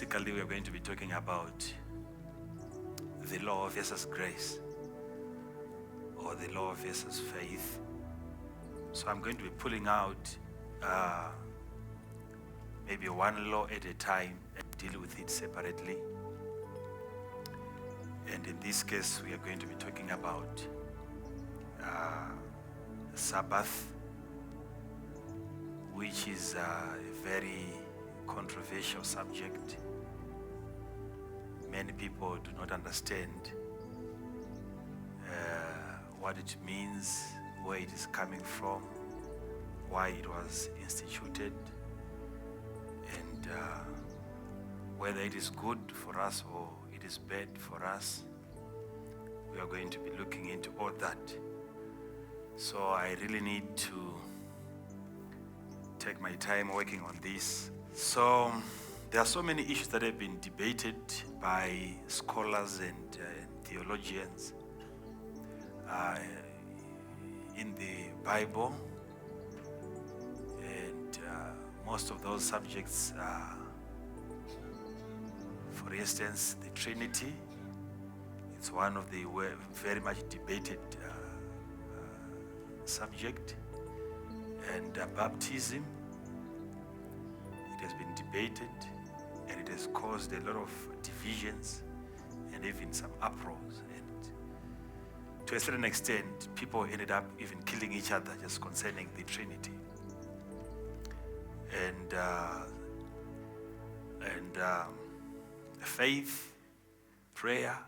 basically we're going to be talking about the law versus grace, or the law versus faith. So I'm going to be pulling out maybe one law at a time and deal with it separately. And in this case, we are going to be talking about Sabbath, which is a very controversial subject. Many people do not understand what it means, where it is coming from, why it was instituted, and whether it is good for us or it is bad for us. We are going to be looking into all that. So I really need to take my time working on this. So there are so many issues that have been debated by scholars and theologians in the Bible, and most of those subjects are, for instance, the Trinity. It's one of the very much debated subject, and baptism. It has been debated, and it has caused a lot of divisions and even some uproars. And to a certain extent, people ended up even killing each other just concerning the Trinity. And faith, prayer,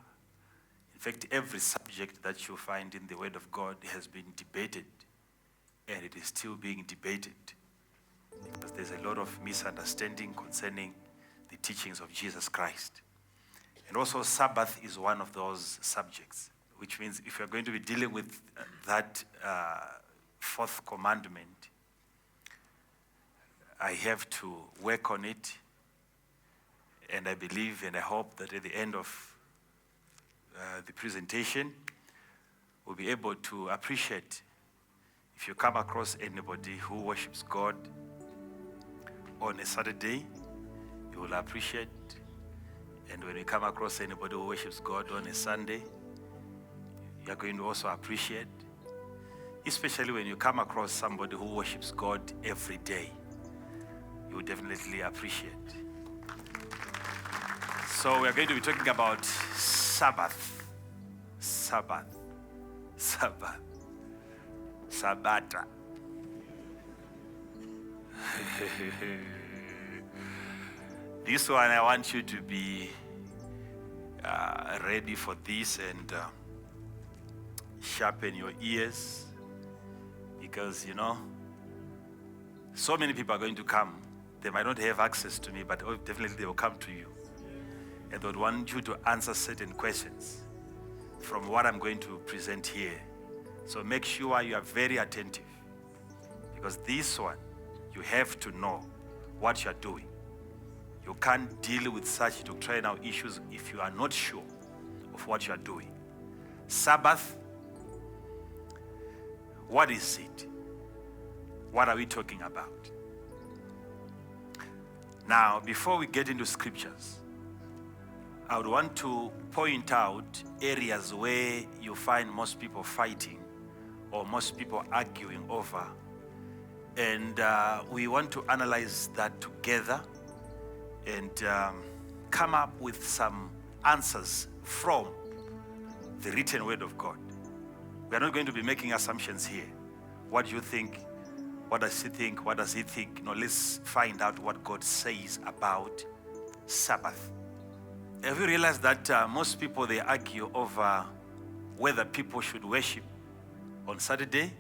in fact, every subject that you find in the Word of God has been debated, and it is still being debated, because there's a lot of misunderstanding concerning the teachings of Jesus Christ. And also Sabbath is one of those subjects, which means if you're going to be dealing with that fourth commandment, I have to work on it, and I believe and I hope that at the end of the presentation, we'll be able to appreciate. If you come across anybody who worships God on a Saturday, you will appreciate. And when you come across anybody who worships God on a Sunday, you're going to also appreciate. Especially when you come across somebody who worships God every day, you will definitely appreciate. So we're going to be talking about Sabbath. Sabbath. Sabbata. This one, I want you to be ready for this and sharpen your ears, because, so many people are going to come. They might not have access to me, but definitely they will come to you. And they would want you to answer certain questions from what I'm going to present here. So make sure you are very attentive, because this one, you have to know what you are doing. You can't deal with such doctrinal issues if you are not sure of what you are doing. Sabbath, what is it? What are we talking about? Now, before we get into scriptures, I would want to point out areas where you find most people fighting or most people arguing over. And we want to analyze that together and come up with some answers from the written Word of God. We are not going to be making assumptions here. What do you think? What does he think? What does he think? No, let's find out what God says about Sabbath. Have you realized that most people, they argue over whether people should worship on Saturday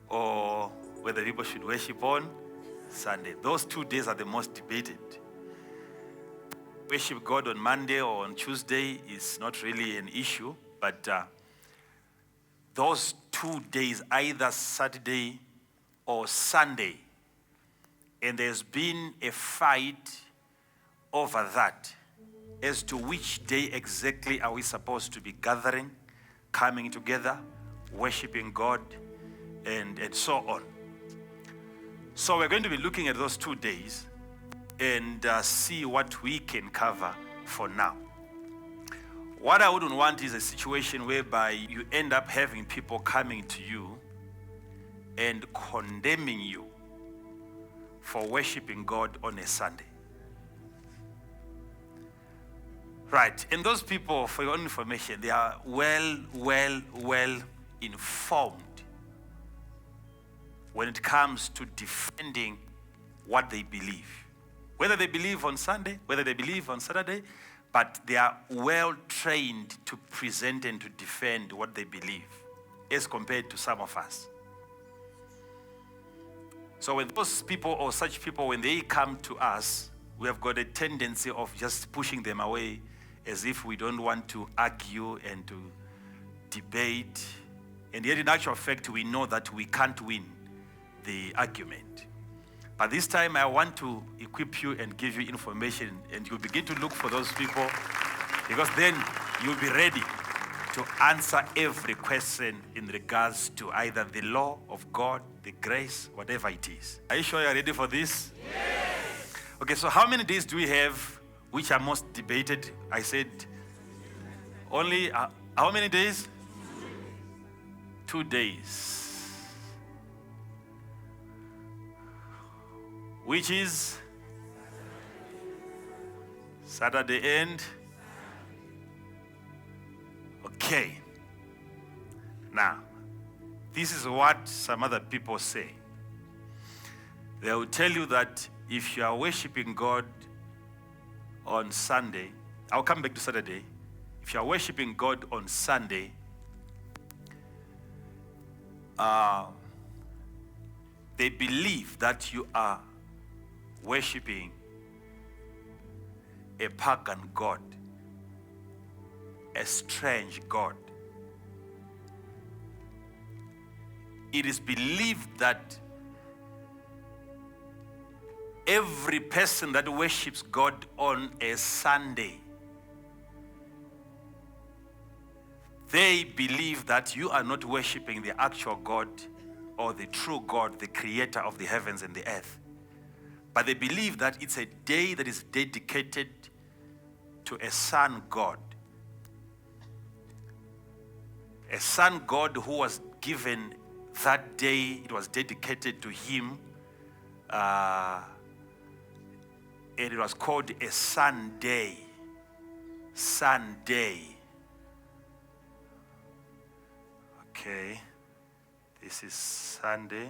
or whether people should worship on Sunday? Those 2 days are the most debated. Worship God on Monday or on Tuesday is not really an issue, but those 2 days, either Saturday or Sunday, and there's been a fight over that as to which day exactly are we supposed to be gathering, coming together, worshiping God, and so on. So we're going to be looking at those 2 days, and see what we can cover for now. What I wouldn't want is a situation whereby you end up having people coming to you and condemning you for worshiping God on a Sunday. Right, and those people, for your own information, they are well informed when it comes to defending what they believe. Whether they believe on Sunday, whether they believe on Saturday, but they are well trained to present and to defend what they believe as compared to some of us. So when those people or such people, when they come to us, we have got a tendency of just pushing them away as if we don't want to argue and to debate. And yet in actual fact, we know that we can't win the argument. But this time I want to equip you and give you information, and you'll begin to look for those people, because then you'll be ready to answer every question in regards to either the law of God, the grace, whatever it is. Are you sure you're ready for this? Yes. Okay, so how many days do we have which are most debated? I said only, how many days? 2 days. Which is Saturday and okay. Now, this is what some other people say. They will tell you that if you are worshiping God on Sunday, I'll come back to Saturday. If you are worshiping God on Sunday, they believe that you are worshiping a pagan god, a strange god. It is believed that every person that worships God on a Sunday, they believe that you are not worshiping the actual God or the true God, the creator of the heavens and the earth. But they believe that it's a day that is dedicated to a sun God. A sun God who was given that day, it was dedicated to him. And it was called a Sunday. Sunday. Okay. This is Sunday.